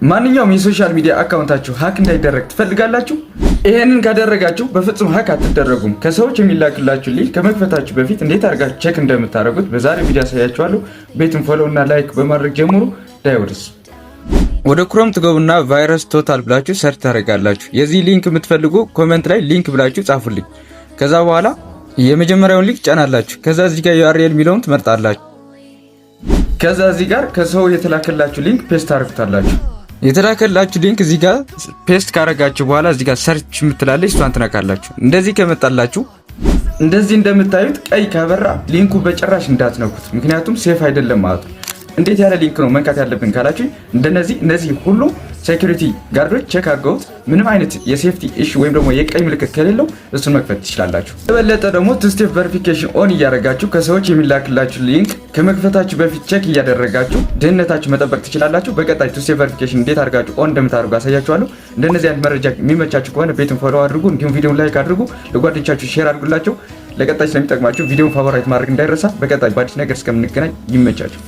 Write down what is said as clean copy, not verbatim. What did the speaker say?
ማንኛውም የሶሻል ሚዲያ አካውንታችሁ ሀክ እንዳይደረግ ትፈልጋላችሁ? ይሄንን ካደረጋችሁ በፍጹም ሀክ አትደረጉም። ከሰዎች የሚላክላችሁ ሊንክ ከመክፈታችሁ በፊት እንዴት አድርጋችሁ ቼክ እንደምታደርጉት በዛሬ ቪዲዮ አሳያችኋለሁ። ቤቱን ፎሎ እና ላይክ በማድረግ ጀምሩ። ዳይወርስ ወደ ክሮም ትገቡና ቫይረስ ቶታል ብላችሁ ሰርች ታደርጋላችሁ። የዚህ ሊንክ የምትፈልጉ ኮሜንት ላይ ሊንክ ብላችሁ ጻፉልኝ። ከዛ በኋላ የመጀመሪያውን ሊንክ ጫናላችሁ። ከዛ እዚህ ጋር URL የሚለውን ትመርጣላችሁ። ከዛ እዚህ ጋር ከሰው የተላከላችሁ ሊንክ ፔስት ታደርጉታላችሁ። የተላከላችሁ ሊንክ እዚህ ጋር ፔስት ካረጋችሁ በኋላ እዚህ ጋር ሰርች የምትላለች እሷን ትነካላችሁ። እንደዚህ ከመጣላችሁ እንደዚህ እንደምታዩት ቀይ ካበራ ሊንኩ በጭራሽ እንዳትነኩት፣ ምክንያቱም ሴፍ አይደለም ማለት ነው። እንዴት ያለ ሊንክ ነው መንካት ያለብን ካላችሁ እነዚህ ሁሉ ሴኩሪቲ ጋርዶች ቼክ አድርገውት ምንም አይነት የሴፍቲ ኢሹ ወይም ደግሞ የቀይ ምልክት ከሌለው እሱን መክፈት ትችላላችሁ። የበለጠ ደግሞ ቱ ስቴፕ ቬሪፊኬሽን ኦን እያደረጋችሁ ከሰዎች የሚላክላችሁ ሊንክ ከመክፈታችሁ በፊት ቼክ እያደረጋችሁ ደህንነታችሁ መጠበቅ ትችላላችሁ። በቀጣይ ቱ ስቴፕ ቬሪፊኬሽን እንዴት አድርጋችሁ ኦን እንደምታደርጉ አሳያችኋለሁ። እንደነዚህ አይነት መረጃ የሚመቻችሁ ከሆነ ቤቱን ፎሎ አድርጉ፣ እንዲሁም ቪዲዮውን ላይክ አድርጉ፣ ለጓደኞቻችሁ ሼር አድርጉላቸው። ለቀጣይ ስለሚጠቅማችሁ ቪዲዮውን ፋቮራይት ማድረግ እንዳይረሳ። በቀጣይ በአዲስ ነገር እስከምንገናኝ ይመቻችሁ።